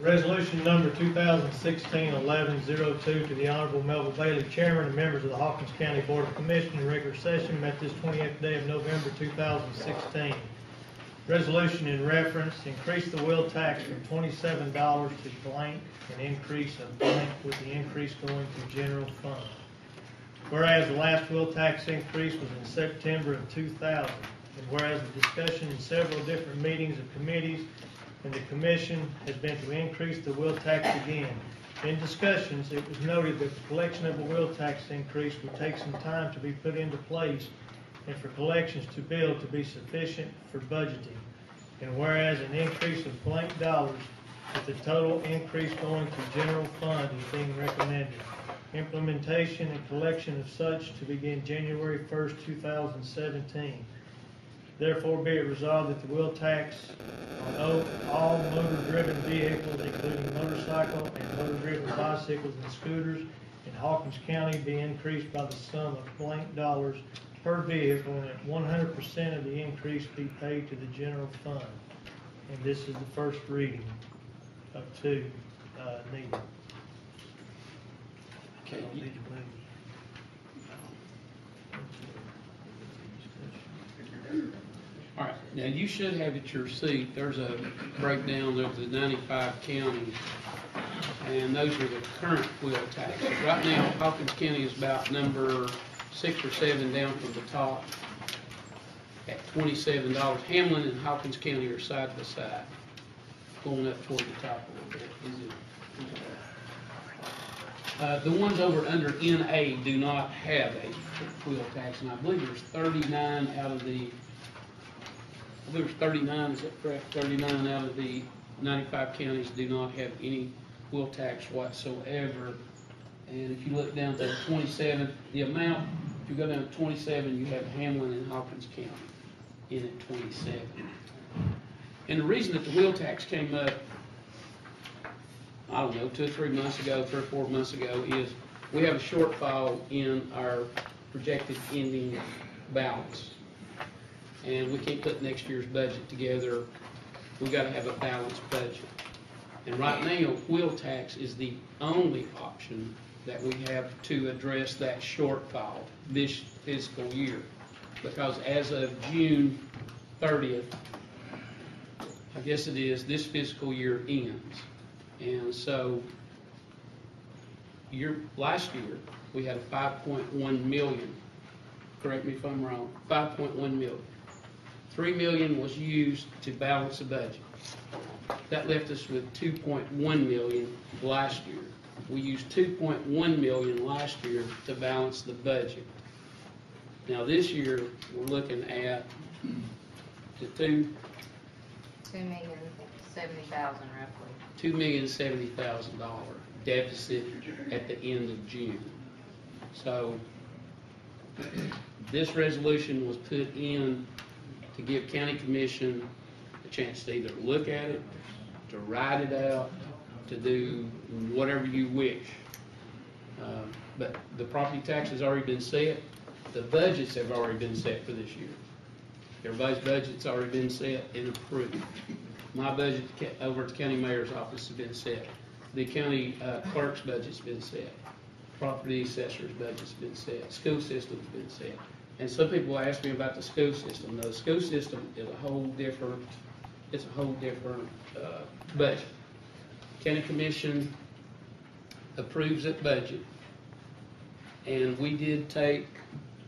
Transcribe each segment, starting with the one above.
Resolution number 2016-1102 to the Honorable Melville Bailey, Chairman, and members of the Hawkins County Board of Commissioners in regular session met this 20th day of November 2016. Resolution in reference, increase the wheel tax from $27 to blank and increase of blank with the increase going to general fund. Whereas the last wheel tax increase was in September of 2000, and whereas the discussion in several different meetings of committees and the commission has been to increase the wheel tax again. In discussions, it was noted that the collection of the wheel tax increase would take some time to be put into place and for collections to build to be sufficient for budgeting. And whereas an increase of blank dollars with the total increase going to general fund is being recommended. Implementation and collection of such to begin January 1st, 2017. Therefore be it resolved that the wheel tax on all motor-driven vehicles, including motorcycle and motor-driven bicycles and scooters in Hawkins County, be increased by the sum of blank dollars per vehicle, and that 100% of the increase be paid to the general fund. And this is the first reading of two needed. Okay. All right, now you should have at your seat, there's a breakdown of the 95 counties, and those are the current wheel taxes. Right now, Hawkins County is about number 6 or 7 down from the top at $27. Hamlin and Hawkins County are side by side, going up toward the top a little bit. The ones over under NA do not have a wheel tax, and I believe there's 39 out of the, is that correct? 39 out of the 95 counties do not have any wheel tax whatsoever. And if you look down to 27, the amount, if you go down to 27, you have Hamlin and Hawkins County in at 27. And the reason that the wheel tax came up, I don't know, 2 or 3 months ago, 3 or 4 months ago, is we have a shortfall in our projected ending balance. And we can't put next year's budget together. We've got to have a balanced budget. And right now, wheel tax is the only option that we have to address that shortfall this fiscal year. Because as of June 30th, I guess it is, this fiscal year ends. And so, last year, we had a 5.1 million, correct me if I'm wrong, 5.1 million. 3 million was used to balance the budget. That left us with 2.1 million last year. We used 2.1 million last year to balance the budget. Now this year, we're looking at the $2,070,000 roughly. $2,070,000 deficit at the end of June. So this resolution was put in to give County Commission a chance to either look at it, to write it out, to do whatever you wish. But the property tax has already been set. The budgets have already been set for this year. Everybody's budget's already been set and approved. My budget over at the county mayor's office has been set. The county clerk's budget's been set. Property assessor's budget's been set. School system's been set. And some people ask me about the school system. The school system is a whole different, budget. County Commission approves that budget. And we did take,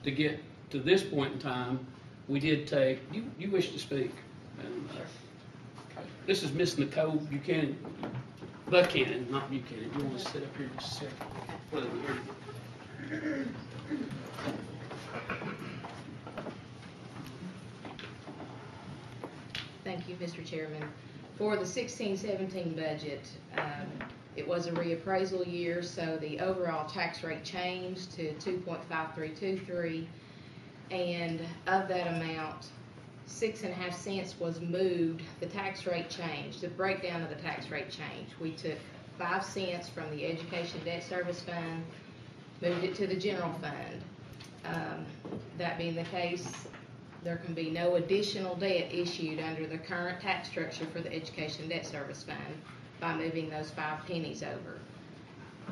to get to this point in time, we did take, you wish to speak? And, this is Miss Nicole Buchanan, Buchanan, not Buchanan. You want to sit up here just a second? Thank you, Mr. Chairman. For the 16-17 budget, it was a reappraisal year, so the overall tax rate changed to 2.5323, and of that amount, 6.5 cents was moved. The tax rate changed. The breakdown of the tax rate changed. We took 5 cents from the Education Debt Service Fund, moved it to the general fund. That being the case, there can be no additional debt issued under the current tax structure for the Education Debt Service Fund. by moving those 5 pennies over.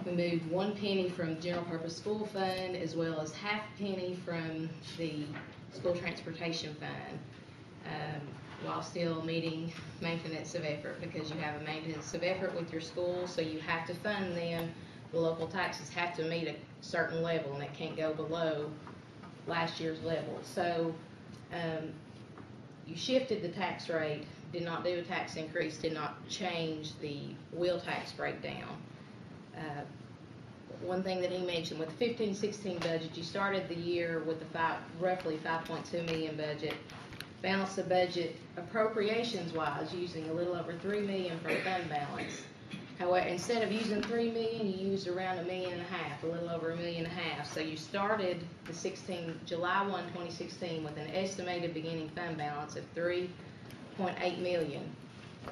We moved 1 penny from general purpose school fund as well as half a penny from the school transportation fund, while still meeting maintenance of effort, because you have a maintenance of effort with your school, so you have to fund them. The local taxes have to meet a certain level, and it can't go below last year's level. So you shifted the tax rate, did not do a tax increase, did not change the wheel tax breakdown. One thing that he mentioned, with the 15-16 budget, you started the year with a roughly 5.2 million budget. Balanced the budget appropriations-wise using a little over $3 million from fund balance. However, instead of using $3 million, you used around $1.5 million, a little over $1.5 million. So you started the July 1, 2016 with an estimated beginning fund balance of $3.8 million.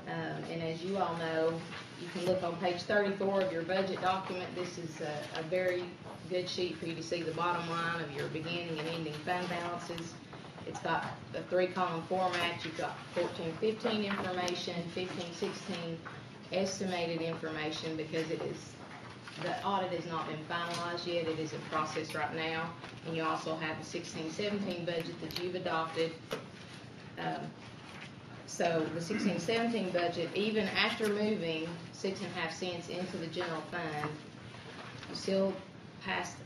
And as you all know, you can look on page 34 of your budget document. This is a very good sheet for you to see the bottom line of your beginning and ending fund balances. It's got the 3-column format. You've got 14-15 information, 15-16 estimated information, because the audit has not been finalized yet. It is in process right now. And you also have the 16-17 budget that you've adopted. So the 16-17 budget, even after moving 6.5 cents into the general fund, you still passed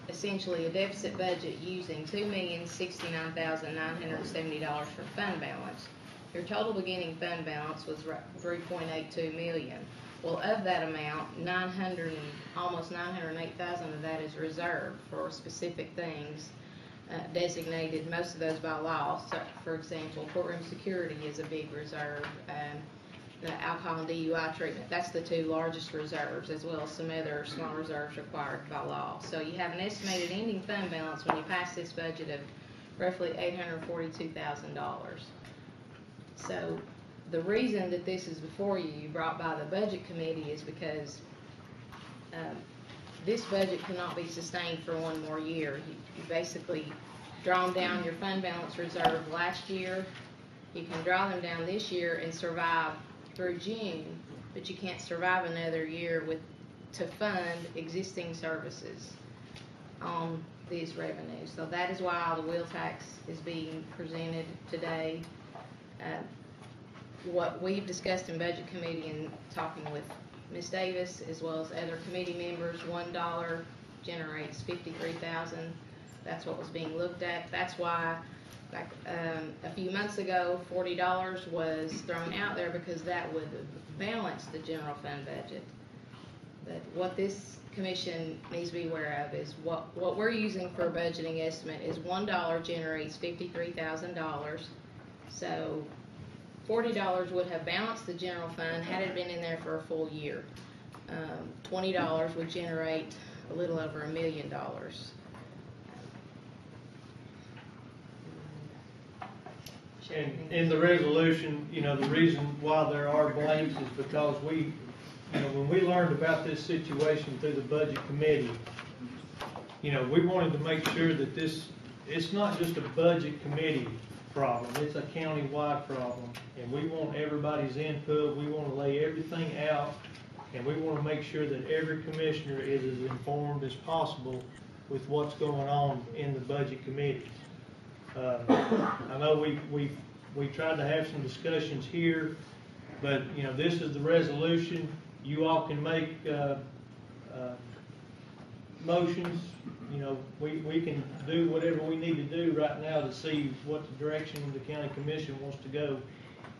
essentially a deficit budget using $2,069,970 for fund balance. Your total beginning fund balance was $3.82 million. Well, of that amount, almost $908,000 of that is reserved for specific things designated, most of those by law. So, for example, courtroom security is a big reserve. The alcohol and DUI treatment, that's the 2 largest reserves, as well as some other small reserves required by law. So you have an estimated ending fund balance when you pass this budget of roughly $842,000. So the reason that this is before you, brought by the budget committee, is because this budget cannot be sustained for 1 more year. You basically drawn down your fund balance reserve last year. You can draw them down this year and survive through June, but you can't survive another year to fund existing services on these revenues. So that is why the wheel tax is being presented today. What we've discussed in budget committee and talking with Ms. Davis as well as other committee members, $1 generates $53,000. That's what was being looked at. That's why back a few months ago, $40 was thrown out there, because that would balance the general fund budget. But what this commission needs to be aware of is what we're using for a budgeting estimate is $1 generates $53,000. So $40 would have balanced the general fund had it been in there for a full year. $20 would generate a little over $1 million. And in the resolution, the reason why there are blanks is because when we learned about this situation through the budget committee, we wanted to make sure that it's not just a budget committee problem, it's a county-wide problem, and we want everybody's input. We want to lay everything out, and we want to make sure that every commissioner is as informed as possible with what's going on in the budget committee. I know we tried to have some discussions here, but this is the resolution. You all can make motions. We can do whatever we need to do right now to see what the direction the county commission wants to go.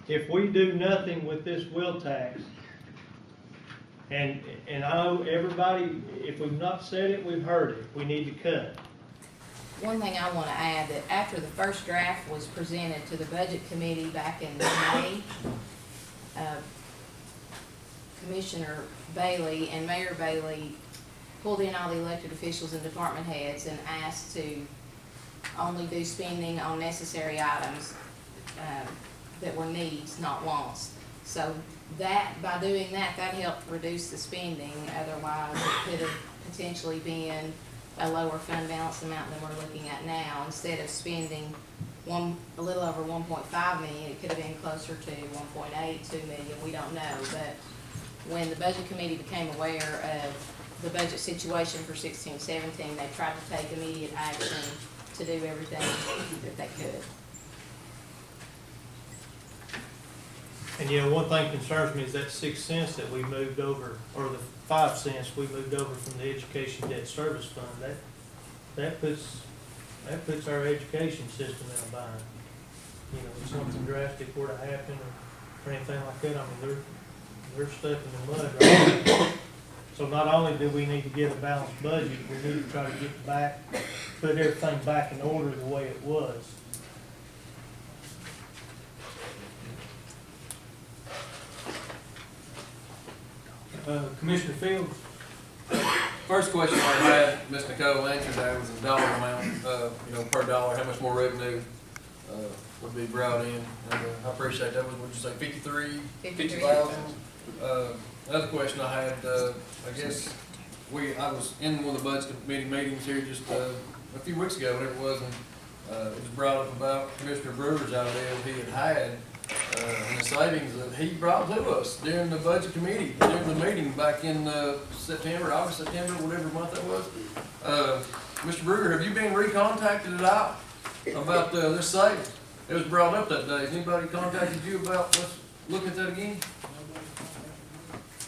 If we do nothing with this wheel tax, and I know everybody, if we've not said it, we've heard it, we need to cut. One thing I want to add, that after the first draft was presented to the budget committee back in May, Commissioner Bailey and Mayor Bailey pulled in all the elected officials and department heads and asked to only do spending on necessary items that were needs, not wants. So that, by doing that, that helped reduce the spending. Otherwise, it could have potentially been a lower fund balance amount than we're looking at now. Instead of spending a little over 1.5 million, it could have been closer to 1.8, 2 million. We don't know, but when the budget committee became aware of the budget situation for 16-17, they tried to take immediate action to do everything that they could. And you know, one thing concerns me is that 6 cents that we moved over, or the 5 cents we moved over from the education debt service fund, that puts our education system in a bind. You know, if something drastic were to happen or anything like that, I mean, they're stuck in the mud right now. So not only do we need to get a balanced budget, we need to try to get back, put everything back in order the way it was. Commissioner Fields? First question I had, Ms. Nicole answered that was a dollar amount, you know, per dollar, how much more revenue, would be brought in. And, I appreciate that. What'd you say, 50,000? Another question I had, I guess, I was in one of the budget committee meetings here just, a few weeks ago, whatever it was, and, it was brought up about Commissioner Brewer's idea that he had and the savings that he brought to us during the budget committee, during the meeting back in August, September, whatever month that was. Mr. Brewer, have you been recontacted at all about this savings? It was brought up that day. Has anybody contacted you about, let's look at that again?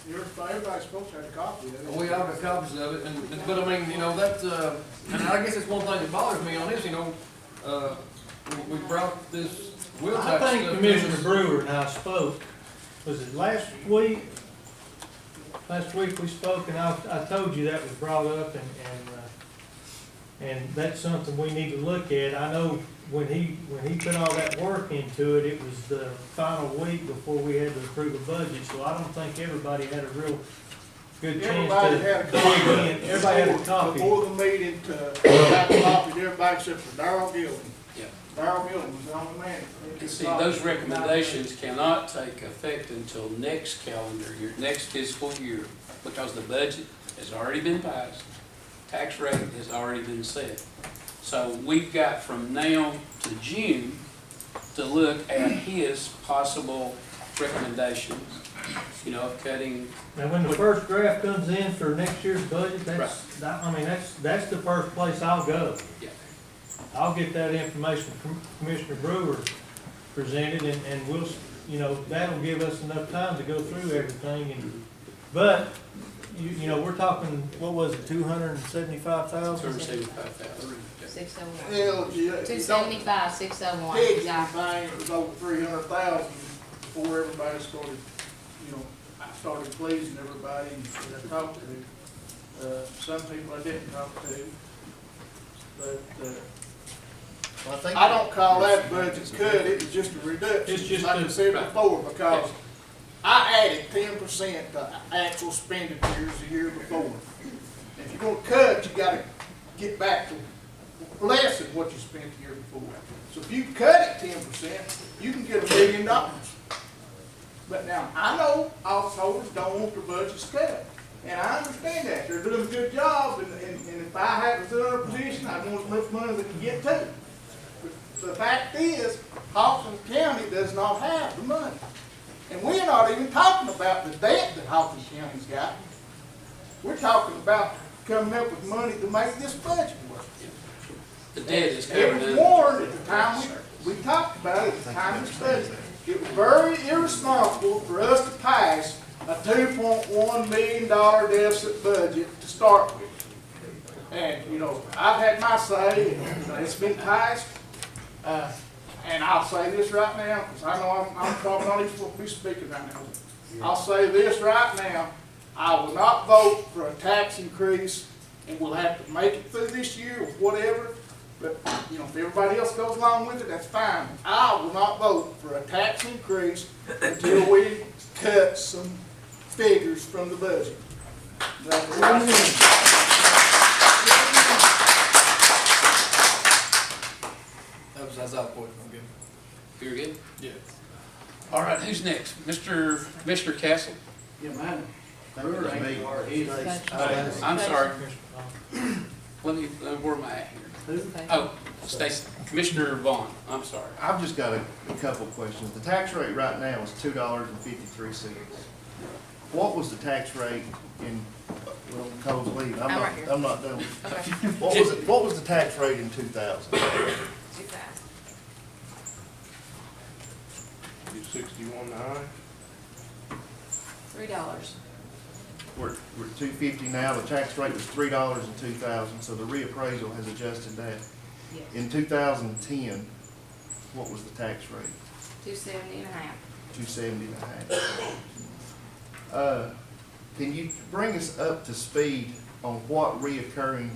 Everybody's supposed to have a copy of it. We all got copies of it, but I mean, you know, that's, and I guess it's one thing that bothers me on this, you know, we brought this wheel tax I think stuff Commissioner in. Brewer and I spoke, was it last week? Last week we spoke, and I told you that was brought up, and that's something we need to look at. I know when he put all that work into it, it was the final week before we had to approve a budget, so I don't think everybody had a real good chance to Everybody had a copy. dig in. Everybody had a copy. Before the meeting to have a copy, everybody except for Darrell Gillen. Yeah. Darrell Gillen was the only man. And see, those recommendations cannot take effect until next calendar year, next fiscal year, because the budget has already been passed, tax rate has already been set. So we've got from now to June to look at his possible recommendations, you know, of cutting. Now, when the first draft comes in for next year's budget, that's the first place I'll go. Yeah. I'll get that information from Commissioner Brewer presented, and we'll, you know, that'll give us enough time to go through everything, but, you know, we're talking, what was it, 275,000? 275,000. 601. Hell, yeah. 275, 601, Pigs and exactly. thing, it was over 300,000 before everybody started, you know, I started pleasing everybody that I talked to. Some people I didn't talk to, but, I don't call that budget cut, it was just a reduction. It's just like I said right. before, because I added 10% to actual expenditures the year before. If you're gonna cut, you gotta get back to less than what you spent the year before. So if you cut it 10%, you can get $1 million. But now, I know officers don't want their budgets cut. And I understand that. They're doing a good job, and if I had to another position, I'd want as much money as they can get to. But the fact is, Hawkins County does not have the money. And we're not even talking about the debt that Hawkins County's got. We're talking about coming up with money to make this budget work. The debt is It covered was in. warned at the time we talked about it at the time of study. It was very irresponsible for us to pass a $2.1 million deficit budget to start with. And, you know, I've had my say, and it's been passed. And I'll say this right now, because I know I'm probably not even supposed to be speaking right now. I'll say this right now, I will not vote for a tax increase, and we'll have to make it through this year or whatever. But, you know, if everybody else goes along with it, that's fine. I will not vote for a tax increase until we cut some figures from the budget. That's all the point, I'm good. You're good? Yeah. All right, who's next? Mr. Castle? Yeah, man. I'm sorry. Where am I at here? Okay. Oh, Stacy, Commissioner Vaughn, I'm sorry. I've just got a couple questions. The tax rate right now is $2.53. what was the tax rate in, well, Cole's leaving, I'm right here. I'm not done. Okay. What was the tax rate in 2000? Too fast. 61.9. $3. We're at 250 now, the tax rate was $3 in 2000, so the reappraisal has adjusted that. Yes. In 2010, what was the tax rate? 270 and a half. 270 and a half. Can you bring us up to speed on what reoccurring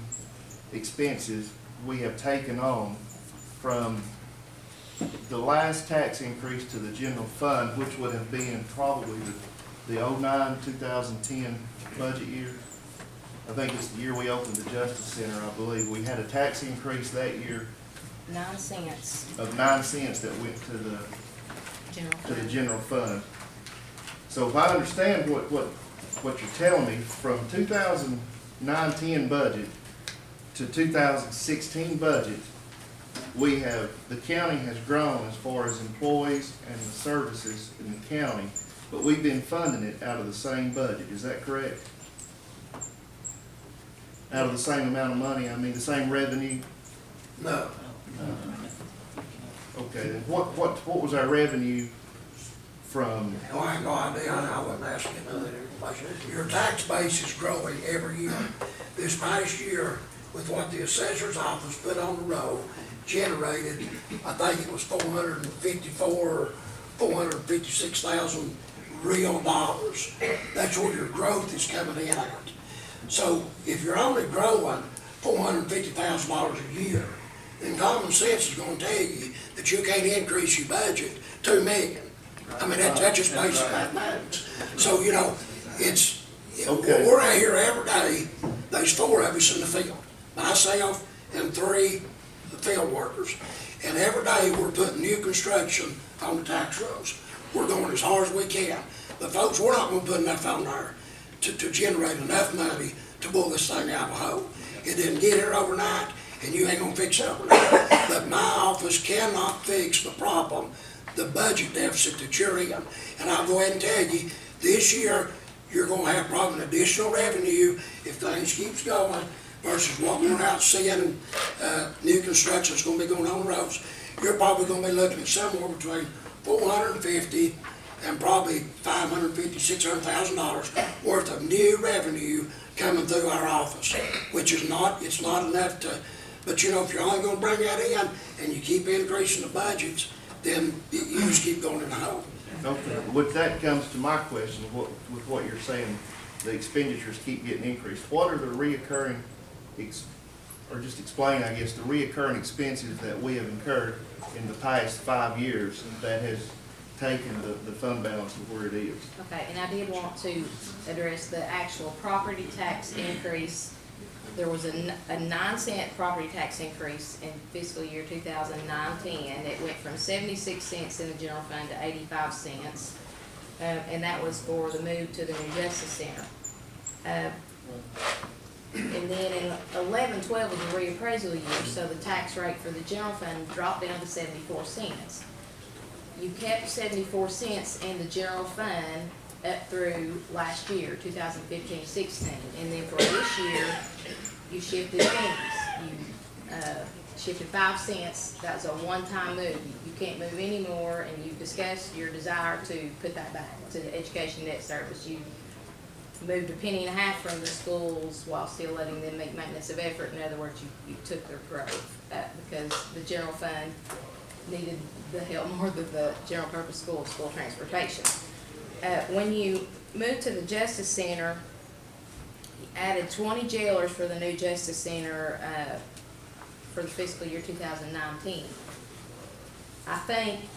expenses we have taken on from the last tax increase to the general fund, which would have been probably the 2010 budget year? I think it's the year we opened the Justice Center, I believe. We had a tax increase that year 9 cents. of 9 cents that went to the general fund. So if I understand what you're telling me, from 2009-10 budget to 2016 budget, the county has grown as far as employees and the services in the county, but we've been funding it out of the same budget, is that correct? Out of the same amount of money, I mean, the same revenue? No, Okay, then what was our revenue from? no, I have no idea, I wasn't asking none of that information. Your tax base is growing every year. This past year, with what the assessor's office put on the roll, generated, I think it was 456,000 real dollars. That's where your growth is coming in at. So if you're only growing $450,000 a year, then common sense is gonna tell you that you can't increase your budget $2 million. I mean, that's just basic mathematics. So, you know, it's, Okay. we're out here every day, there's 4 of us in the field. Myself and 3 field workers. And every day we're putting new construction on the tax rolls. We're going as hard as we can. But folks, we're not gonna put enough on there to generate enough money to pull this thing out of a hole. It didn't get here overnight, and you ain't gonna fix it overnight. But my office cannot fix the problem, the budget deficit that you're in. And I'll go ahead and tell you, this year, you're gonna have probably an additional revenue if things keeps going versus what we're out seeing, new construction's gonna be going on the roads. You're probably gonna be looking at somewhere between $450 and probably $550,000-$600,000 worth of new revenue coming through our office, which is not, it's not enough to, but you know, if you're only gonna bring that in and you keep increasing the budgets, then you just keep going in the hole. Okay, with that comes to my question, with what you're saying, the expenditures keep getting increased. What are the reoccurring, or just explain, I guess, the reoccurring expenses that we have incurred in the past 5 years that has taken the fund balance of where it is? Okay, and I did want to address the actual property tax increase. There was a 9-cent property tax increase in fiscal year 2009-10. It went from 76 cents in the general fund to 85 cents. And that was for the move to the new Justice Center. And then in 11-12 was a reappraisal year, so the tax rate for the general fund dropped down to 74 cents. You kept 74 cents in the general fund up through last year, 2015-16. And then for this year, you shifted pennies. You shifted 5 cents. That was a one-time move. You can't move anymore, and you discussed your desire to put that back to the education debt service. You moved $0.015 from the schools while still letting them make maintenance of effort. In other words, you took their growth because the general fund needed the help more than the general purpose school transportation. When you moved to the Justice Center, you added 20 jailers for the new Justice Center for the fiscal year 2019. I think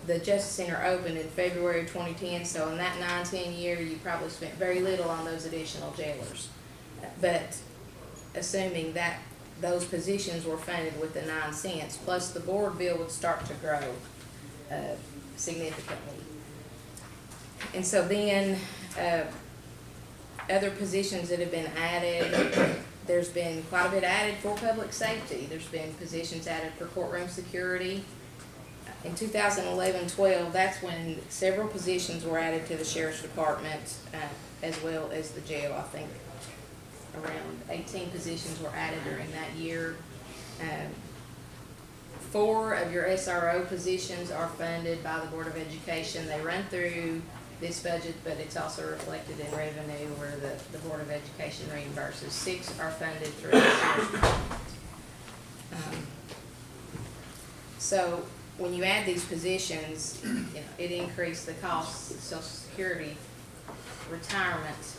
the Justice Center opened in February of 2010, so in that 9-10 year, you probably spent very little on those additional jailers. But assuming that those positions were funded with the 9 cents, plus the board bill would start to grow significantly. And so then, other positions that have been added, there's been quite a bit added for public safety. There's been positions added for courtroom security, In 2011-12, that's when several positions were added to the sheriff's department, as well as the jail. I think around 18 positions were added during that year. 4 of your SRO positions are funded by the Board of Education. They run through this budget, but it's also reflected in revenue where the Board of Education reimburses. 6 are funded through the sheriff's department. So when you add these positions, you know, it increased the costs of Social Security, retirement,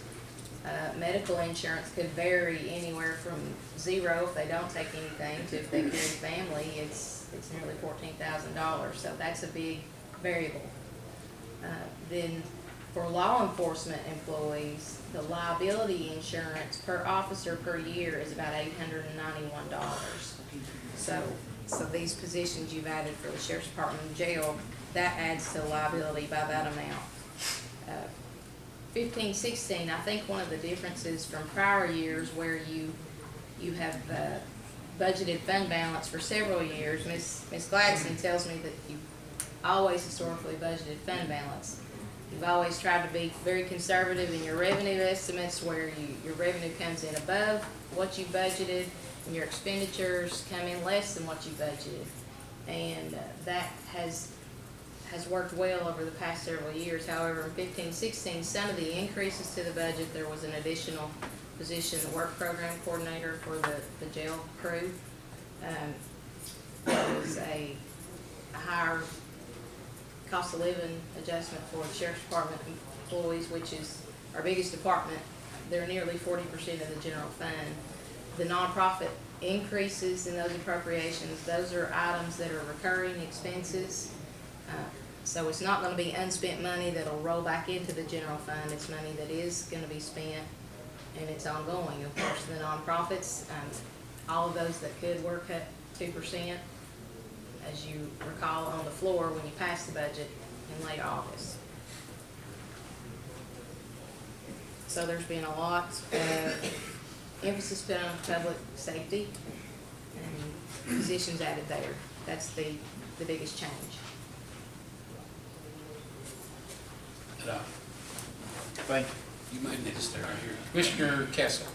medical insurance could vary anywhere from 0 if they don't take anything to if they carry family, it's nearly $14,000. So that's a big variable. Then for law enforcement employees, the liability insurance per officer per year is about $891. So these positions you've added for the sheriff's department and jail, that adds to liability by that amount. 15-16, I think one of the differences from prior years where you have budgeted fund balance for several years, Ms. Gladson tells me that you've always historically budgeted fund balance. You've always tried to be very conservative in your revenue estimates where your revenue comes in above what you budgeted and your expenditures come in less than what you budgeted. And that has worked well over the past several years. However, in 15-16, some of the increases to the budget, there was an additional position, the work program coordinator for the jail crew. There was a higher cost of living adjustment for the sheriff's department employees, which is our biggest department. They're nearly 40% of the general fund. The nonprofit increases in those appropriations, those are items that are recurring expenses. So it's not going to be unspent money that'll roll back into the general fund. It's money that is going to be spent, and it's ongoing. Of course, the nonprofits, all of those that could were cut 2%, as you recall on the floor when you passed the budget in late August. So there's been a lot of emphasis put on public safety and positions added there. That's the biggest change. Thank you. You might need to stay right here. Commissioner Kessel.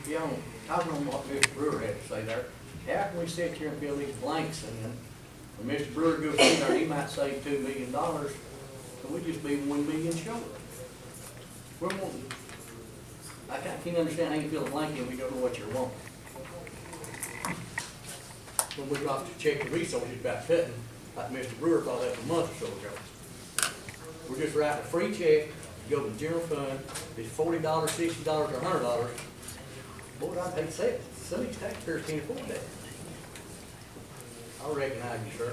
Yeah, I don't know what Mr. Brewer had to say there. How can we sit here and fill these blanks in? When Mr. Brewer goes in there, he might save $2 million, so we just be $1 million short. We're wanting, I can't understand how you fill a blank in, we don't know what you're wanting. When we got to check the resources about cutting, like Mr. Brewer thought that a month or so ago. We're just writing a free check, go to the general fund, it's $40, $60, or $100. Boy, I'd hate to say it, some of these taxpayers can't afford that. I recognize you, sir.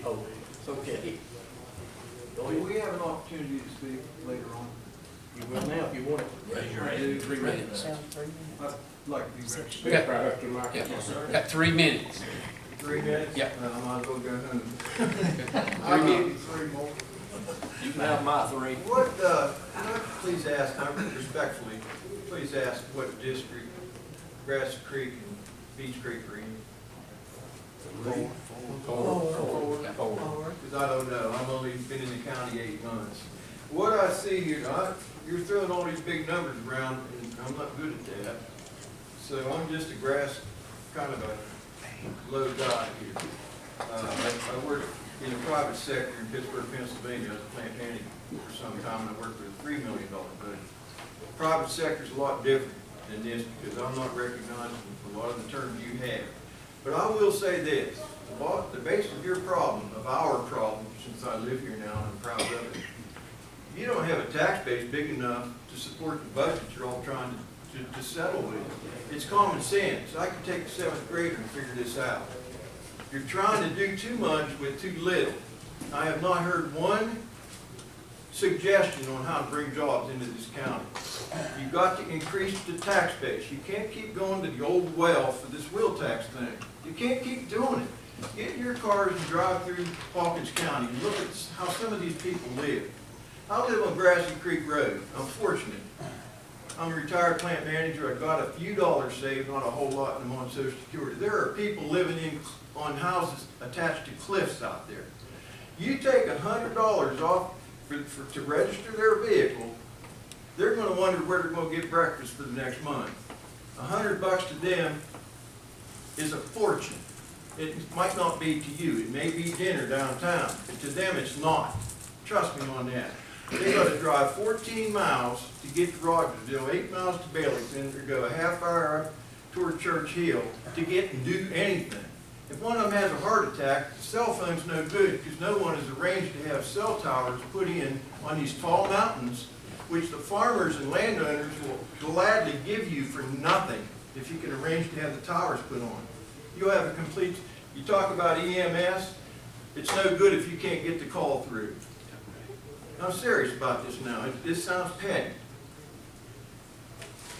Oh, it's okay. Go Do ahead. we have an opportunity to speak later on? You will now if you want it. Raise your hand. 3 minutes. I'd like to be back. Speak right up to the Yeah, got 3 minutes. 3 minutes? Yeah. I might as well go home. 3 minutes. 3 more. You can have my 3. What, can I please ask, respectfully, please ask what district Grass Creek and Beach Creek are in? Because I don't know, I've only been in the county 8 months. What I see here, you're throwing all these big numbers around, and I'm not good at that. So I'm just a grass, kind of a low guy here. I worked in the private sector in Pittsburgh, Pennsylvania as a plant manager for some time, and I worked with a $3 million budget. Private sector's a lot different than this because I'm not recognizing a lot of the terms you have. But I will say this, the base of your problem, of our problem, since I live here now and I'm proud of it, you don't have a tax base big enough to support the budget you're all trying to settle with. It's common sense. I can take a 7th grader and figure this out. You're trying to do too much with too little. I have not heard one suggestion on how to bring jobs into this county. You've got to increase the tax base. You can't keep going to the old well for this wheel tax thing. You can't keep doing it. Get in your cars and drive through Hawkins County and look at how some of these people live. I live on Grassy Creek Road. I'm fortunate. I'm a retired plant manager, I've got a few dollars saved, not a whole lot, and I'm on Social Security. There are people living on houses attached to cliffs out there. You take $100 off to register their vehicle, they're gonna wonder where they're gonna get breakfast for the next month. $100 to them is a fortune. It might not be to you, it may be dinner downtown, but to them it's not. Trust me on that. They gotta drive 14 miles to get to Rogersville, 8 miles to Baileyton, or go a half hour up toward Church Hill to get and do anything. If one of them has a heart attack, the cell phone's no good because no one has arranged to have cell towers put in on these tall mountains, which the farmers and landowners will gladly give you for nothing if you can arrange to have the towers put on. You'll have a complete, you talk about EMS, it's no good if you can't get the call through. I'm serious about this now. This sounds petty.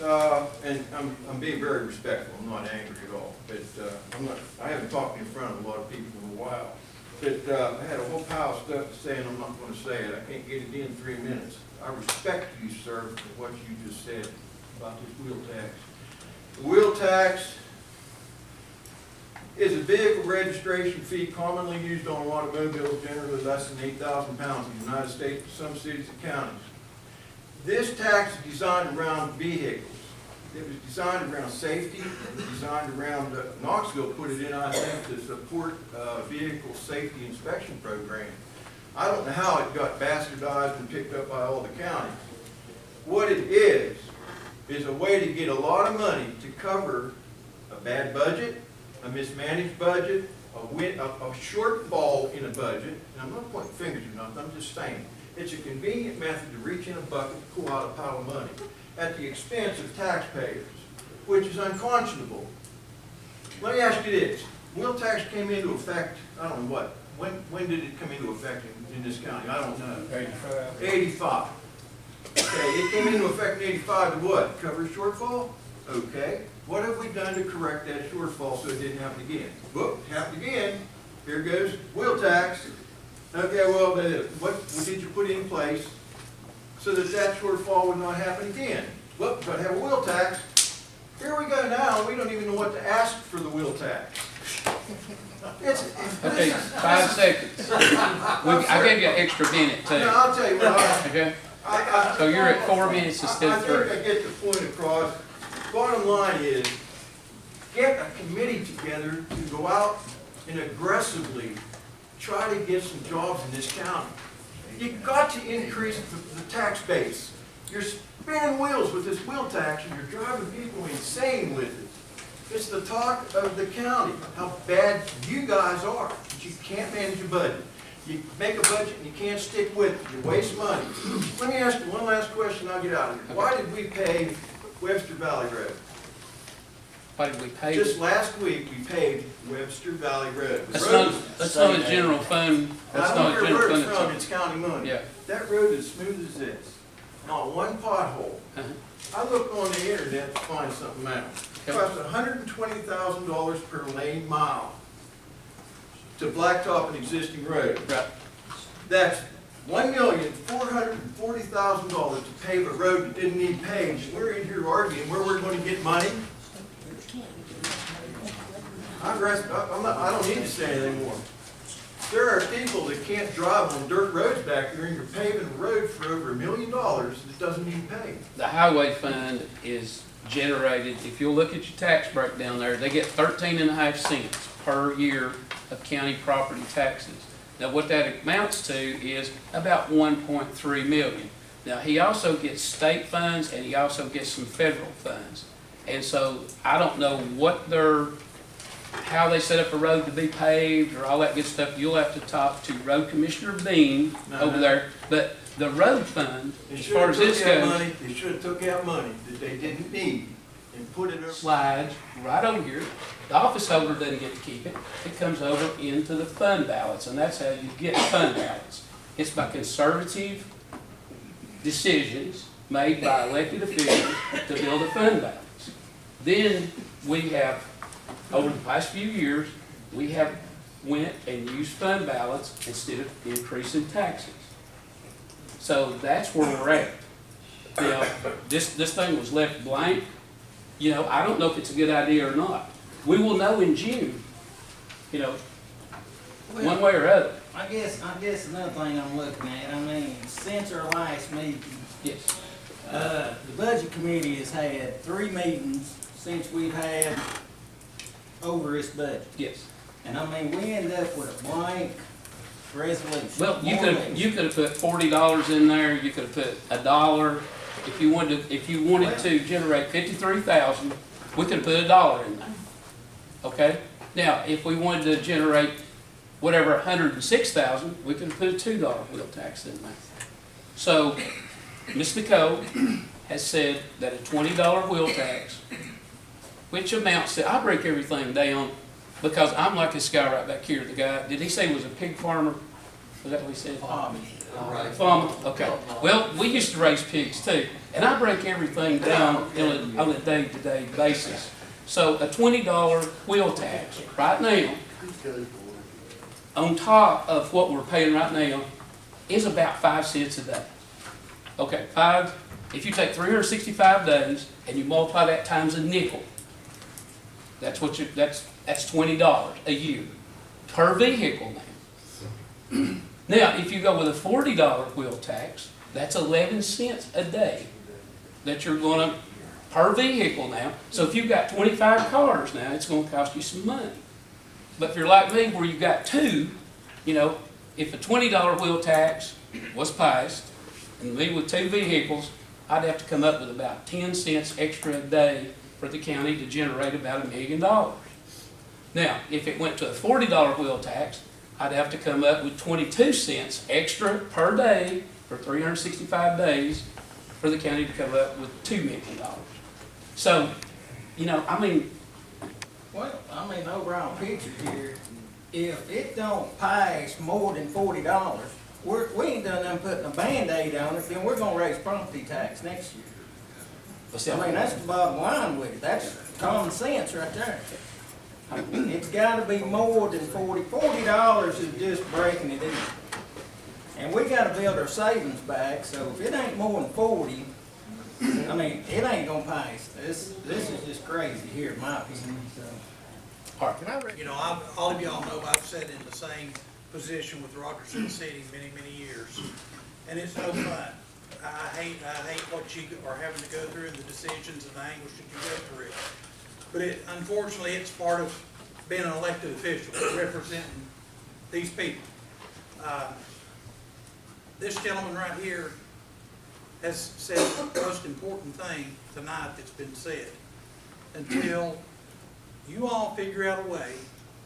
And I'm being very respectful. I'm not angry at all. But I haven't talked in front of a lot of people in a while. But I had a whole pile of stuff to say, and I'm not going to say it. I can't get it in 3 minutes. I respect you, sir, for what you just said about this wheel tax. The wheel tax is a vehicle registration fee commonly used on automobiles generally less than 8,000 pounds in the United States and some cities and counties. This tax is designed around vehicles. It was designed around safety. It was designed around, Knoxville put it in, I think, to support vehicle safety inspection program. I don't know how it got bastardized and picked up by all the counties. What it is a way to get a lot of money to cover a bad budget, a mismanaged budget, a shortfall in a budget, and I'm not pointing fingers or nothing, I'm just saying. It's a convenient method to reach in a bucket to pull out a pile of money at the expense of taxpayers, which is unconscionable. Let me ask you this. Wheel tax came into effect, I don't know what, when did it come into effect in this county? I don't know. 85. 85. Okay, it came into effect in 85 to what? Cover a shortfall? Okay. What have we done to correct that shortfall so it didn't happen again? Whoop, happened again. Here goes wheel tax. Okay, well, what did you put in place so that that shortfall would not happen again? Whoop, got to have a wheel tax. Here we go now. We don't even know what to ask for the wheel tax. Okay, 5 seconds. I gave you an extra minute too. No, I'll tell you what. Okay? So you're at 4 minutes instead of 3. I think I get the point across. Bottom line is, get a committee together to go out and aggressively try to get some jobs in this county. You've got to increase the tax base. You're spinning wheels with this wheel tax and you're driving people insane with it. It's the talk of the county, how bad you guys are, that you can't manage a budget. You make a budget and you can't stick with it. You waste money. Let me ask you one last question, I'll get out of here. Why did we pave Webster Valley Road? Why did we pay? Just last week, we paved Webster Valley Road. That's not a general fund. That's I not don't a care general where it's fund. from, it's county money. Yeah. That road is smooth as this, not one pothole. I looked on the internet to find something out. It costs $120,000 per lane mile to blacktop an existing road. Right. That's $1,440,000 to pave a road that didn't need paved. We're in here arguing where we're going to get money. I don't need to say anything more. There are people that can't drive on dirt roads back there, and you're paving a road for over $1 million that doesn't need paved. The highway fund is generated, if you'll look at your tax breakdown there, they get 13.5 cents per year of county property taxes. Now what that amounts to is about 1.3 million. Now he also gets state funds and he also gets some federal funds. And so I don't know how they set up a road to be paved or all that good stuff. You'll have to talk to Road Commissioner Bean over there. But the road fund, as far as this goes, they should have took out money that they didn't need and put it over. slides right over here. The office holder doesn't get to keep it. It comes over into the fund balance, and that's how you get fund balance. It's by conservative decisions made by elected officials to build a fund balance. Then we have, over the past few years, we have went and used fund balance instead of increasing taxes. So that's where we're at. Now, this thing was left blank, you know, I don't know if it's a good idea or not. We will know in June, you know, one way or other. I guess another thing I'm looking at, I mean, since our last meeting, Yes. the budget committee has had 3 meetings since we've had over this budget. Yes. And I mean, we end up with a blank resolution. Well, you more or could, less. you could have put $40 in there, you could have put $1. If you wanted to generate 53,000, we could have put $1 in there. Okay? Now, if we wanted to generate whatever, 106,000, we could have put a $2 wheel tax in there. So, Ms. Nicole has said that a $20 wheel tax, which amounts to, I break everything down, because I'm like this guy right back here, the guy, did he say he was a pig farmer? Was that what he said? Farmer, okay. Well, we used to raise pigs too, and I break everything down on a day-to-day basis. So a $20 wheel tax right now, on top of what we're paying right now, is about 5 cents a day. Okay, if you take 365 days and you multiply that times a nickel, that's $20 a year per vehicle now. Now, if you go with a $40 wheel tax, that's 11 cents a day that you're going to, per vehicle now. So if you've got 25 cars now, it's going to cost you some money. But if you're like me, where you've got 2, you know, if a $20 wheel tax was passed, and me with 2 vehicles, I'd have to come up with about 10 cents extra a day for the county to generate about $1 million. Now, if it went to a $40 wheel tax, I'd have to come up with 22 cents extra per day for 365 days for the county to come up with $2 million. So, you know, I mean, Well, I mean, overall picture here, if it don't pass more than $40, we ain't done nothing putting a Band-Aid on it, then we're gonna raise property tax next year. I mean, that's the bottom line with it. That's common sense right there. It's gotta be more than $40 is just breaking it in. And we gotta build our savings back, so if it ain't more than 40, I mean, it ain't gonna pass. This is just crazy here, in my opinion, so. You know, all of y'all know I've sat in the same position with Rogersville City many, many years, and it's no fun. I hate what you are having to go through and the decisions and the anguish that you go through. But unfortunately, it's part of being an elected official, representing these people. This gentleman right here has said the most important thing tonight that's been said. Until you all figure out a way,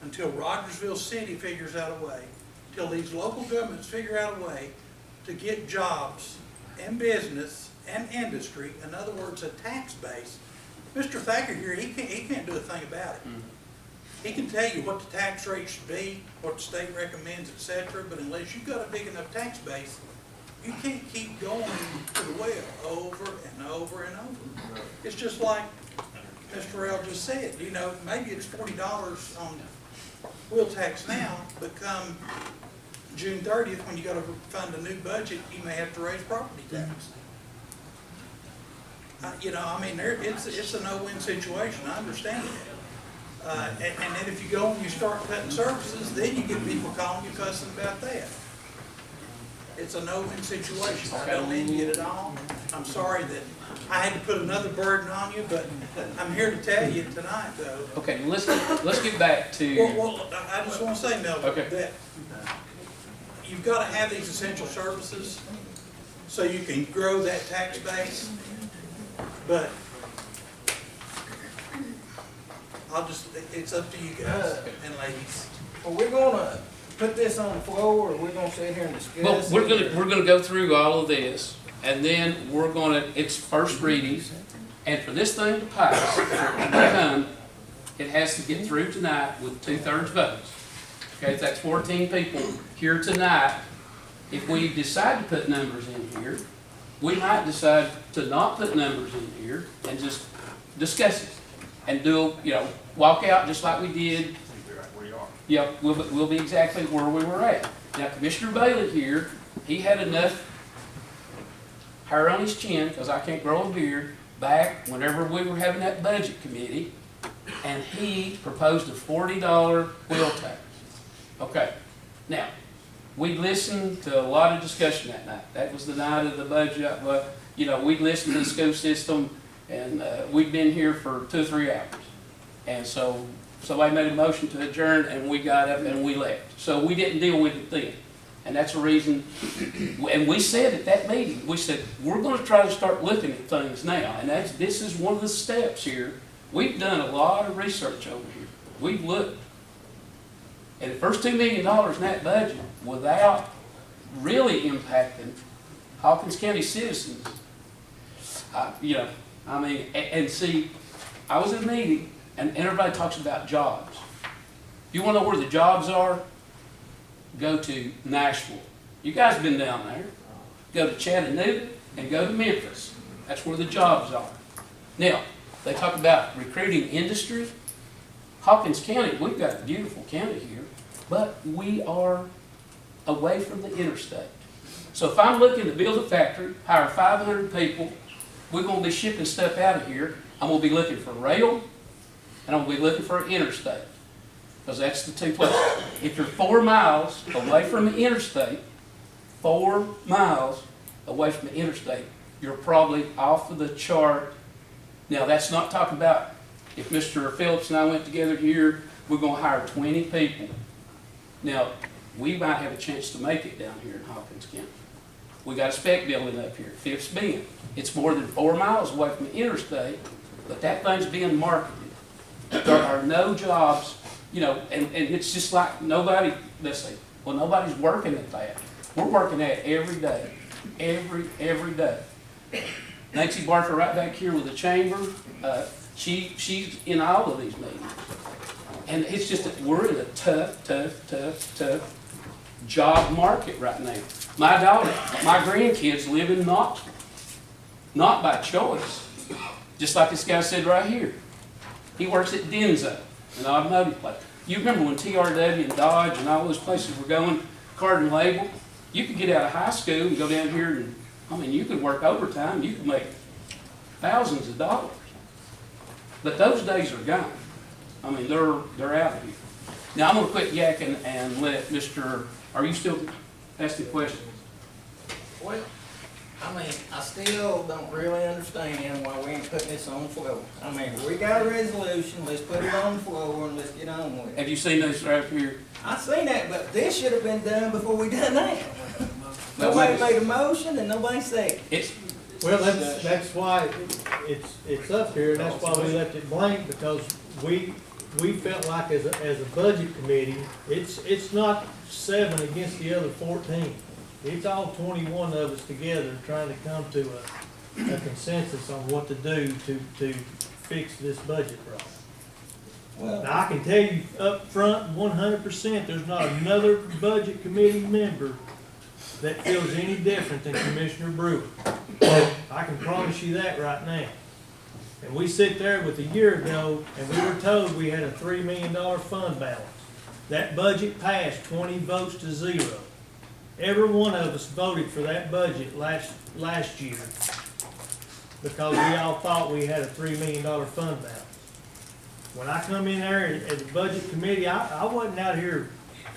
until Rogersville City figures out a way, until these local governments figure out a way to get jobs and business and industry, in other words, a tax base. Mr. Thacker here, he can't do a thing about it. He can tell you what the tax rate should be, what the state recommends, etc., but unless you've got a big enough tax base, you can't keep going to the well over and over and over. It's just like Mr. Rell just said, you know, maybe it's $40 on wheel tax now, but come June 30th, when you got to fund a new budget, you may have to raise property tax. You know, I mean, it's a no-win situation. I understand that. And then if you go and you start cutting services, then you get people calling you fussing about that. It's a no-win situation. I don't envy it at all. I'm sorry that I had to put another burden on you, but I'm here to tell you tonight, though. okay, let's get back to. Well, I just want to say, Melvin, Okay. that you've got to have these essential services so you can grow that tax base. But it's up to you guys and ladies. Are we gonna put this on the floor, or we're gonna sit here and discuss? Well, it? we're gonna go through all of this, and then it's first reading, and for this thing to pass, it has to get through tonight with 2/3 votes. Okay, if that's 14 people here tonight, if we decide to put numbers in here, we might decide to not put numbers in here and just discuss it and walk out just like we did. Yeah, we'll be exactly where we were at. Now, Commissioner Bailey here, he had enough hair on his chin, because I can't grow a beard, back whenever we were having that budget committee, and he proposed a $40 wheel tax. Okay, now, we listened to a lot of discussion that night. That was the night of the budget, but, you know, we listened to the school system, and we'd been here for 2 or 3 hours. And so, somebody made a motion to adjourn, and we got up and we left. So we didn't deal with it then. And that's the reason, and we said at that meeting, we said, we're gonna try to start looking at things now. And this is one of the steps here. We've done a lot of research over here. We've looked. And the first $2 million in that budget, without really impacting Hawkins County citizens, you know, I mean, and see, I was in a meeting, and everybody talks about jobs. You want to know where the jobs are? Go to Nashville. You guys have been down there. Go to Chattanooga and go to Memphis. That's where the jobs are. Now, they talk about recruiting industry. Hawkins County, we've got a beautiful county here, but we are away from the interstate. So if I'm looking to build a factory, hire 500 people, we're going to be shipping stuff out of here. I'm going to be looking for rail, and I'm going to be looking for an interstate, because that's the 2 places. If you're 4 miles away from the interstate, 4 miles away from the interstate, you're probably off of the chart. Now, that's not talking about if Mr. Phillips and I went together here, we're going to hire 20 people. Now, we might have a chance to make it down here in Hawkins County. We got a spec building up here, Fifth's Bend. It's more than 4 miles away from the interstate, but that thing's being marketed. There are no jobs, you know, and it's just like nobody, let's say, well, nobody's working at that. We're working at it every day, every day. Nancy Barker right back here with the chamber, she's in all of these meetings. And it's just that we're in a tough job market right now. My daughter, my grandkids live in Knoxville, not by choice. Just like this guy said right here. He works at Denso, an automotive place. You remember when TRW and Dodge and all those places were going card and label? You could get out of high school and go down here and, I mean, you could work overtime, you could make thousands of dollars. But those days are gone. I mean, they're out of here. Now, I'm going to quit yakking and let Mr. Are you still asking questions? Well, I mean, I still don't really understand why we ain't putting this on the floor. I mean, we got a resolution, let's put it on the floor and let's get on with it. Have you seen this right here? I seen that, but this should have been done before we done that. Nobody made a motion and nobody said. Well, that's why it's up here, and that's why we left it blank, because we felt like as a budget committee, it's not 7 against the other 14. It's all 21 of us together trying to come to a consensus on what to do to fix this budget problem. Well, Now, I can tell you up front, 100%, there's not another budget committee member that feels any different than Commissioner Brewer. I can promise you that right now. And we sit there with a year ago, and we were told we had a $3 million fund balance. That budget passed 20 votes to 0. Every one of us voted for that budget last year because we all thought we had a $3 million fund balance. When I come in there as a budget committee, I wasn't out here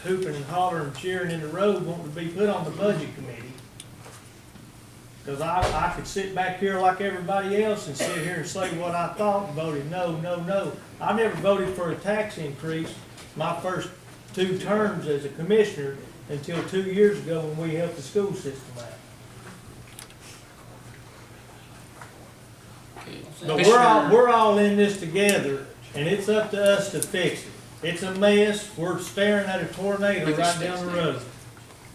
hooping and hollering and cheering in the road wanting to be put on the budget committee. Because I could sit back here like everybody else and sit here and say what I thought and voted no, no, no. I never voted for a tax increase my first 2 terms as a commissioner until 2 years ago when we helped the school system out. But we're all in this together, and it's up to us to fix it. It's a mess. We're staring at a tornado right down the road.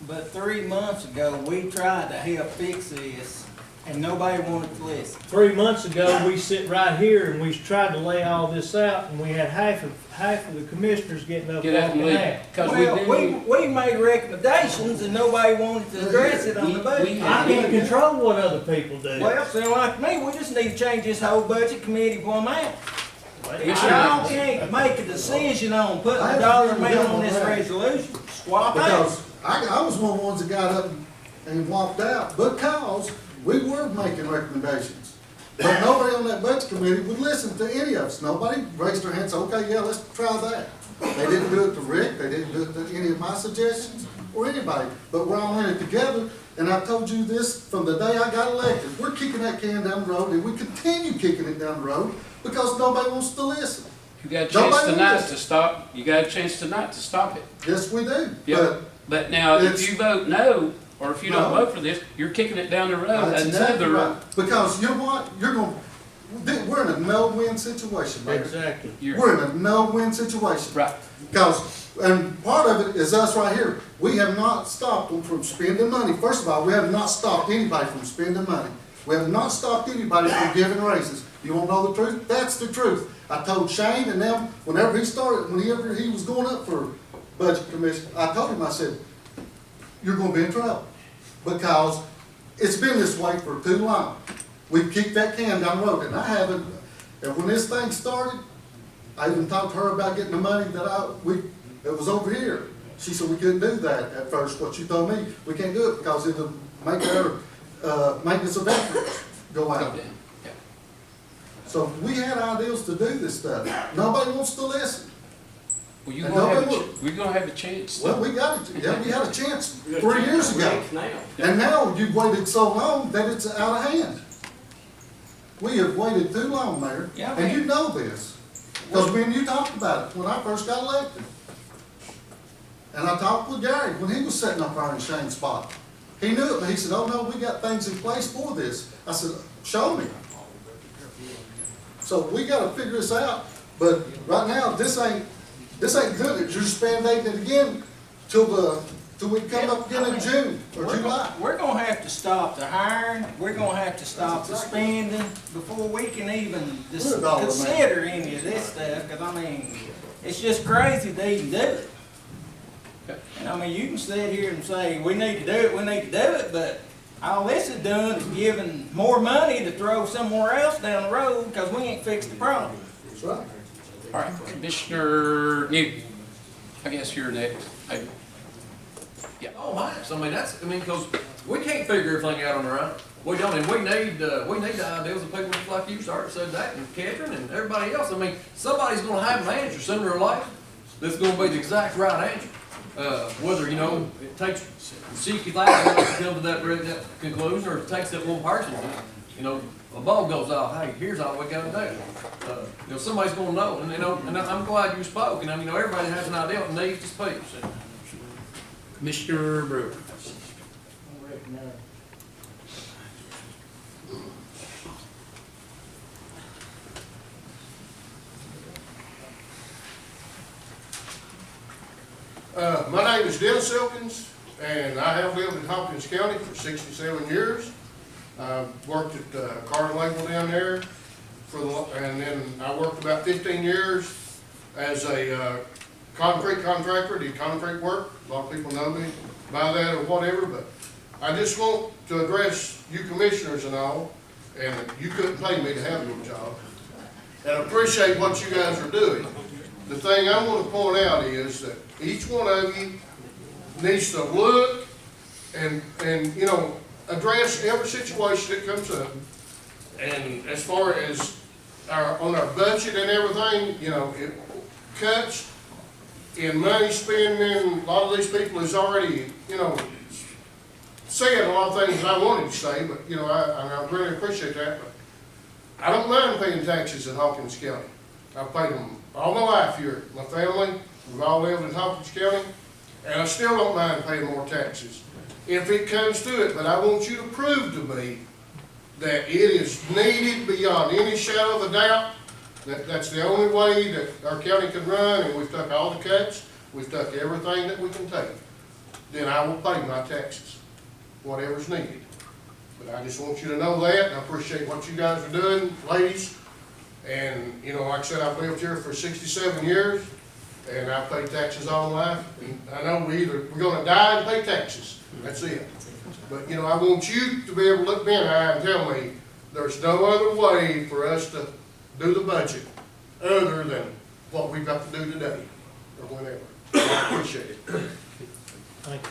but 3 months ago, we tried to help fix this and nobody wanted to listen. 3 months ago, we sit right here and we tried to lay all this out, and we had half of the commissioners getting up Get out and walking leave. out. Because Well, we made recommendations and nobody wanted to address it on the budget. I can't control what other people do. Well, sound like me, we just need to change this whole budget committee for them out. Yes, sir. Y'all can't make a decision on putting a dollar amount on this resolution. Swap out. Because I was one of the ones that got up and walked out because We were making recommendations, but nobody on that budget committee would listen to any of us. Nobody raised their hands, okay, yeah, let's try that. They didn't do it to Rick, they didn't do it to any of my suggestions, or anybody, but we're all in it together. And I've told you this from the day I got elected. We're kicking that can down the road, and we continue kicking it down the road because nobody wants to listen. You got a chance Nobody tonight wants to stop, you got a chance tonight to stop it. Yes, we do. Yeah, but now if it's- you vote no, or if you don't No. vote for this, you're kicking it down the road That's exactly another. right. Because you know what? We're in a no-win situation, Mayor. Exactly. We're in a no-win situation. Right. Because, and part of it is us right here. We have not stopped them from spending money. First of all, we have not stopped anybody from spending money. We have not stopped anybody from giving raises. You wanna know the truth? That's the truth. I told Shane and them, whenever he was going up for budget commission, I told him, I said, you're gonna be in trouble. Because it's been this way for too long. We've kicked that can down the road, and I haven't, and when this thing started, I even talked to her about getting the money that was over here. She said we couldn't do that at first, but she told me, we can't do it because it'll make our, maintenance of veterans go out. Yeah. So we had ideas to do this stuff. Nobody wants to listen. Well, And nobody we're gonna have a chance. Well, we got it, yeah, we had a chance We got 3 a years chance ago. now. And now you've waited so long that it's out of hand. We have waited too long, Mayor, Yeah, and you man. know this. Because me and you talked about it when I first got elected. And I talked with Gary when he was sitting up there in Shane's spot. He knew it, but he said, oh no, we got things in place for this. I said, show me. So we gotta figure this out, but right now, this ain't good. You're just band-aiding it again till we come up again in June or July. We're gonna have to stop the hiring, we're gonna have to stop the spending before we can even We're a dollar man. consider any of this stuff, cause I mean, it's just crazy to even do it. And I mean, you can sit here and say, we need to do it, but all this is doing is giving more money to throw somewhere else down the road, cause we ain't fixed the problem. That's right. All right, Commissioner Newton, I guess you're next. Yeah. Oh, my, I mean, because we can't figure everything out on our own. We don't, and we need the ideas of people like you, Sergeant said that, and Catherine, and everybody else. I mean, somebody's gonna have an answer sooner or later that's gonna be the exact right answer. Whether, it takes 60,000 to come to that conclusion, or it takes that one person, a bulb goes off, hey, here's all we gotta do. Somebody's gonna know, and I'm glad you spoke, and everybody has an idea and needs to speak. So. Commissioner Brewer. My name is Dennis Elkins, and I have lived in Hawkins County for 67 years. Worked at car label down there and then I worked about 15 years as a concrete contractor, did concrete work. A lot of people know me by that or whatever, but I just want to address you commissioners and all, and you couldn't pay me to have your job. And I appreciate what you guys are doing. The thing I want to point out is that each one of you needs to look and address every situation that comes up. And as far as on our budget and everything, it cuts in money spending. A lot of these people has already, said a lot of things I wanted to say, but I really appreciate that. But I don't mind paying taxes in Hawkins County. I've paid them all my life here. My family, we've all lived in Hawkins County, and I still don't mind paying more taxes if it comes to it. But I want you to prove to me that it is needed beyond any shadow of a doubt. That's the only way that our county can run, and we've took all the cuts, we've took everything that we can take. Then I will pay my taxes, whatever's needed. But I just want you to know that, and I appreciate what you guys are doing, ladies. And, like I said, I've lived here for 67 years, and I've paid taxes all my life. And I know we're gonna die and pay taxes. That's it. But, I want you to be able to look me in the eye and tell me there's no other way for us to do the budget other than what we've got to do today or whenever. I appreciate it. Thank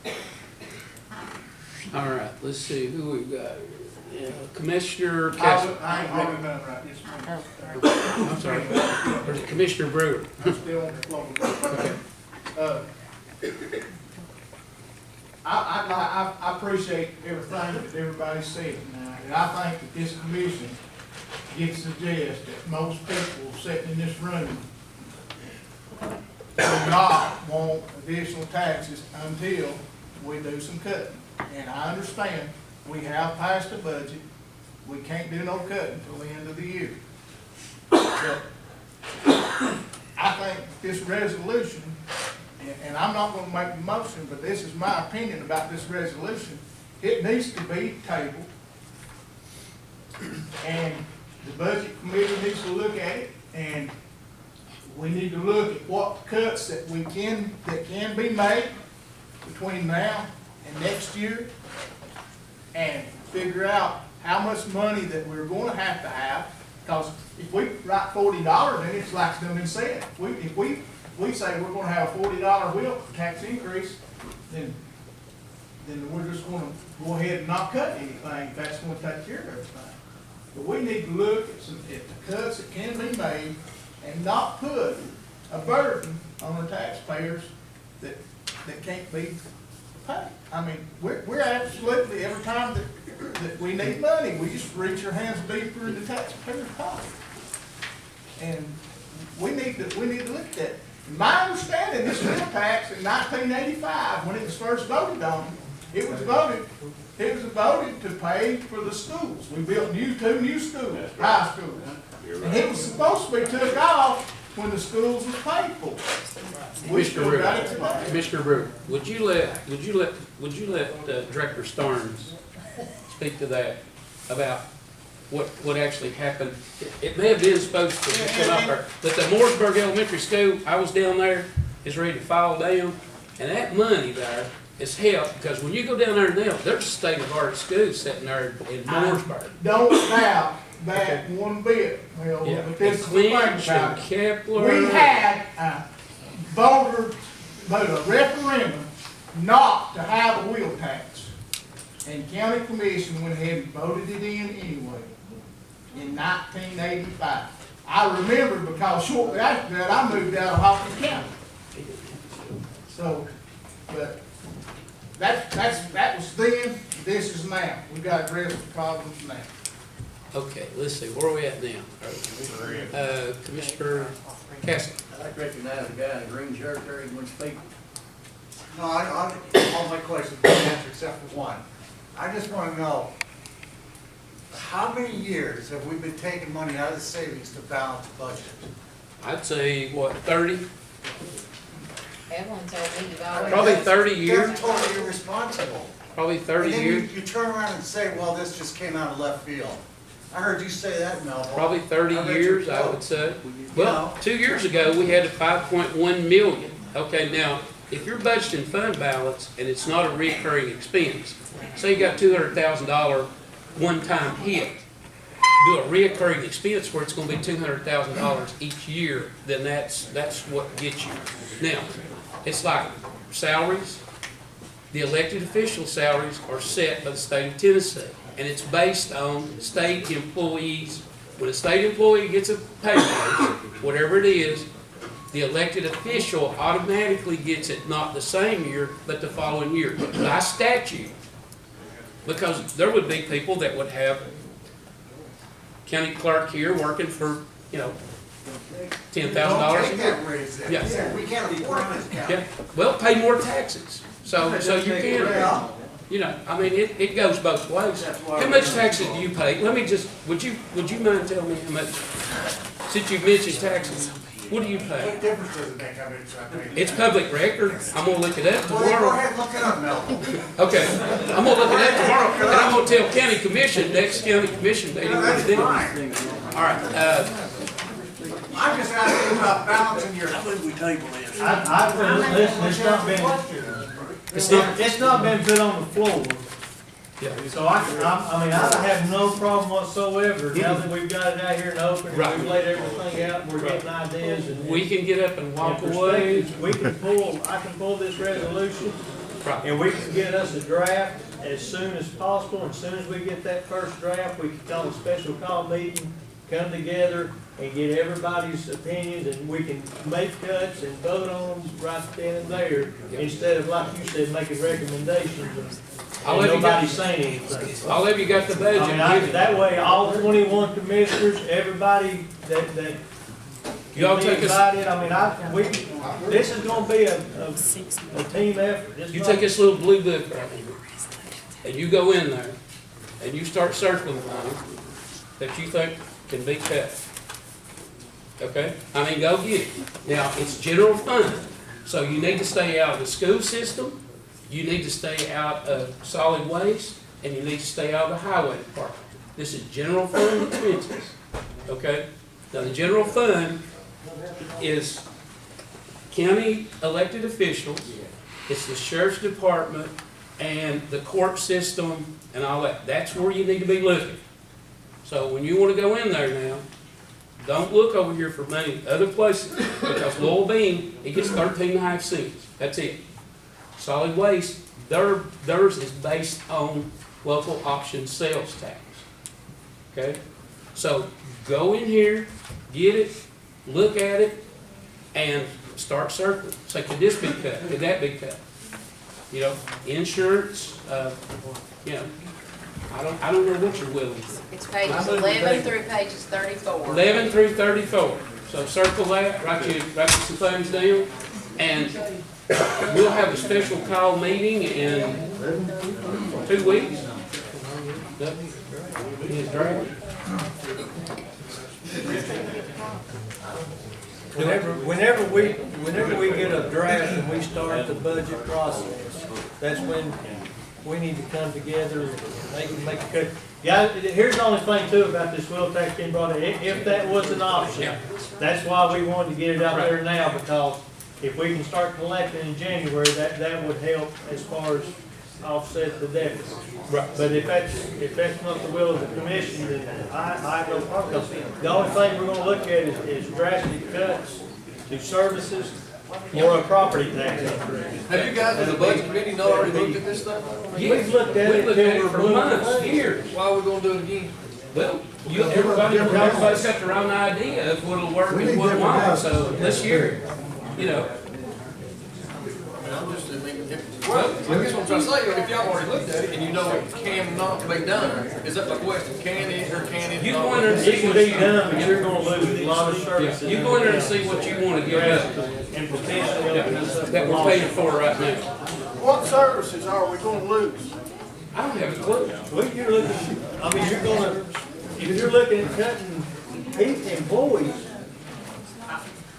you. All right, let's see, who we got here? Yeah, Commissioner I Kessler. ain't voting none right this minute. I'm sorry, or is it Commissioner Brewer? I'm still on the floor. Okay. I appreciate everything that everybody said now, and I think that this commission can suggest that most people sitting in this room do not want additional taxes until we do some cutting. And I understand, we have passed a budget, we can't do no cutting until the end of the year. But I think this resolution, and I'm not gonna make the motion, but this is my opinion about this resolution, it needs to be tabled. And the budget committee needs to look at it, and we need to look at what cuts that can be made between now and next year, and figure out how much money that we're gonna have, because if we write $40, then it's like it's been said. If we say we're gonna have a $40 wheel tax increase, then we're just gonna go ahead and not cut anything, that's gonna take care of everything. But we need to look at the cuts that can be made and not put a burden on the taxpayers that can't be paid. I mean, we're absolutely, every time that we need money, we just reach our hands deeper in the taxpayer's pocket. And we need to look at that. My understanding, this wheel tax in 1985, when it was first voted on, it was voted to pay for the schools. We built two new schools, high schools. And it was supposed to be took off when the schools was paid for. We still got it today. Commissioner Brewer, would you let Director Starnes speak to that about what actually happened? It may have been supposed to come out there, but the Mooresburg Elementary School, I was down there, is ready to fall down, and that money there is helped, because when you go down there now, there's a state-of-the-art school sitting there in Mooresburg. Don't doubt that one bit. Well, Yeah, but this is the Clinch thing and about it. Kepler. We had a referendum not to have a wheel tax. And county commission went ahead and voted it in anyway, in 1985. I remember because shortly after that, I moved out of Hawkins County. So, but that was then, this is now. We got to address the problems now. Okay, let's see, where are we at now? Commissioner Castle. I'd like to recognize the guy in the green shirt there, he wants to speak. No, all my questions have been answered except for one. I just want to know, how many years have we been taking money out of the savings to balance the budget? I'd say, what, 30? Evelyn told me you've already. Probably 30 years. They're totally irresponsible. Probably 30 And then years. you turn around and say, well, this just came out of left field. I heard you say that, Mel. Probably 30 I read years, your I quote. would say. Well, 2 years ago, we had a 5.1 million. Okay, now, if you're budgeting fund balance and it's not a recurring expense, say you got $200,000 one-time hit, do a reoccurring expense where it's gonna be $200,000 each year, then that's what gets you. Now, it's like salaries. The elected official salaries are set by the state of Tennessee, and it's based on state employees. When a state employee gets a pay raise, whatever it is, the elected official automatically gets it not the same year, but the following year, by statute. Because there would be people that would have county clerk here working for, $10,000 a Take year. that raise then. Yeah. We can't afford this county. Yeah, well, pay more taxes, so you can, I mean, it goes both ways. How much taxes do you pay? Let me just, would you mind telling me how much, since you mentioned taxes, what do you pay? What difference does it make how much I pay? It's public record, I'm gonna look it up Well, then go tomorrow. ahead and look it up, Mel. Okay, I'm gonna look it up tomorrow, and I'm gonna tell county commission, next county commission meeting what That's it is. fine. All right, I'm just asking about balancing your. I believe we table this. Listen, it's not been put on the floor. yeah, So I have no problem whatsoever, now that we've got it out here in the open, and Right. we've laid everything out, and we're getting ideas and. we can get up and walk and away. perspectives. I can pull this resolution Right. And we can get us a draft as soon as possible, and as soon as we get that first draft, we can call a special call meeting, come together and get everybody's opinions, and we can make cuts and vote on them right then and there, instead of, like you said, making recommendations I'll and let you nobody got- saying anything. All of you got the budget. I mean, that way, all 21 commissioners, everybody that Y'all be take us, invited, this is gonna be a team effort. This you is take not- this little blue book right here, and you go in there, and you start circling things that you think can be cut. Okay? I mean, go get it. Now, it's general fund, so you need to stay out of the school system, you need to stay out of solid waste, and you need to stay out of the highway department. This is general fund expenses, okay? Now, the general fund is county elected officials, it's the sheriff's department, and the court system, and all that. That's where you need to be looking. So when you wanna go in there now, don't look over here for money other places, because Lowell Bean, it gets 13.5 cents, that's it. Solid waste, theirs is based on local option sales tax. Okay? So go in here, get it, look at it, and start circling. Say, could this be cut? Could that be cut? You know, insurance, you know, I don't know what you're willing to. It's pages 11 through pages 34. 11 through 34. So circle that, write you some things down, and we'll have a special call meeting in 2 weeks. Yep. It's great. Whenever we get a draft and we start the budget process, that's when we need to come together and they can make a cut. Yeah, here's the only thing too about this wheel tax being brought in, if that was an option, that's why we wanted to get it out there now, because if we can start collecting in January, that would help as far as offset the deficit. Right. But if that's not the will of the commission, then I have no problem. The only thing we're gonna look at is drastic cuts to services or a property tax increase. Have you guys, as a budget committee, not already looked at this stuff? We've looked at it We looked at it till for we're blue in the months, face. years. Why are we gonna do it again? Well, everybody's got their own idea of what'll work We and need what different won't, guys. so this year, you know. I'm just, well, I guess what I'm trying to say, if y'all already looked at it and you know it cannot be done, is that the question? Can it or can it You not? go in there and It see can what be you done, but you're gonna lose a lot of services. You go in there and see what you wanna give up, And potentially open us up. that we're paying for right now. What services are we gonna lose? I don't have a clue. Well, you're looking, I mean, you're gonna, if you're looking at cutting employees,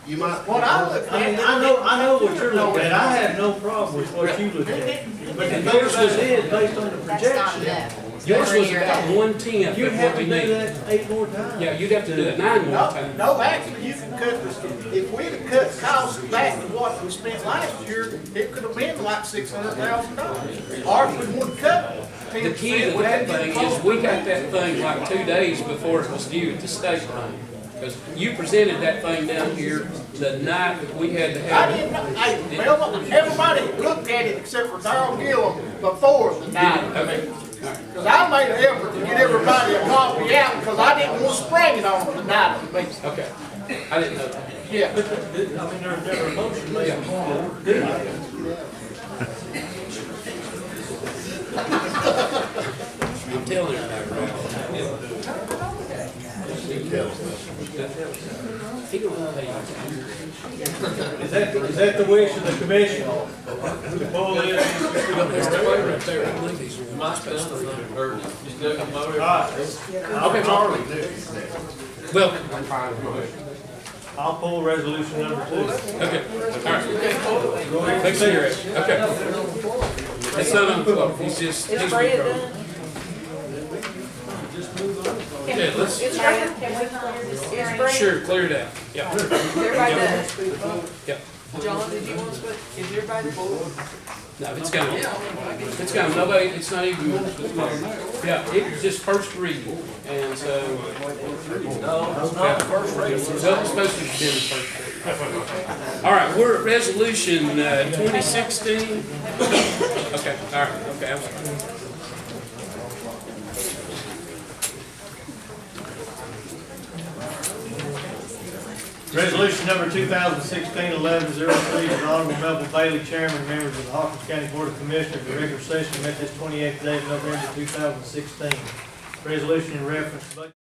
You might. What I look I mean, at, I know what you're looking at, I have no problem with what you look at. But the yours was in based on the That's not projection. enough. Yours Every was year. about 1/10 You'd of have what to we do need. that 8 more times. Yeah, you'd have to do it 9 more no, times. no, actually, you can cut this, if we'd have cut costs back to what we spent last year, it could have been like $600,000. Or if we would cut 10%. The key to that thing is, we got that thing like 2 days before it was due at the state line. Because you presented that thing down here the night that we had to I have didn't, it. hey, well, everybody looked at it except for Darrell Gillum before the night. Okay. Because I made an effort to get everybody a copy out, because I didn't want to spring it on them the night of the meeting. Okay. I didn't know that. Yeah. But, I mean, there's never a motion made to do that. I'm telling you about it. He gonna pay you. Is that the wish of the commission? To pull this? There's the way right there. I believe he's You might spend something, or just do it motor. Okay, Charlie, do. Well, I'll pull resolution number 2. okay, all right. Make sure you're at, okay. It's not on the floor, he's just. Is Fred done? Okay, let's, Is Fred, can we clear this? Is Fred? sure, clear it out, yeah. Everybody done? Yeah. John, did you want to, is everybody full? No, it's kind of, nobody, it's not even, yeah, it was just first reading, and so. No, it's not the first reading. It's supposed to have been the first reading. All right, we're at resolution 2016. Okay, all right, okay, I'm sorry. Resolution number 2016-1103, the Honorable Melville Bailey, Chairman, members of the Hawkins County Board of Commissioners, the regular session met this 28th day of November 2016. Resolution in reference to budget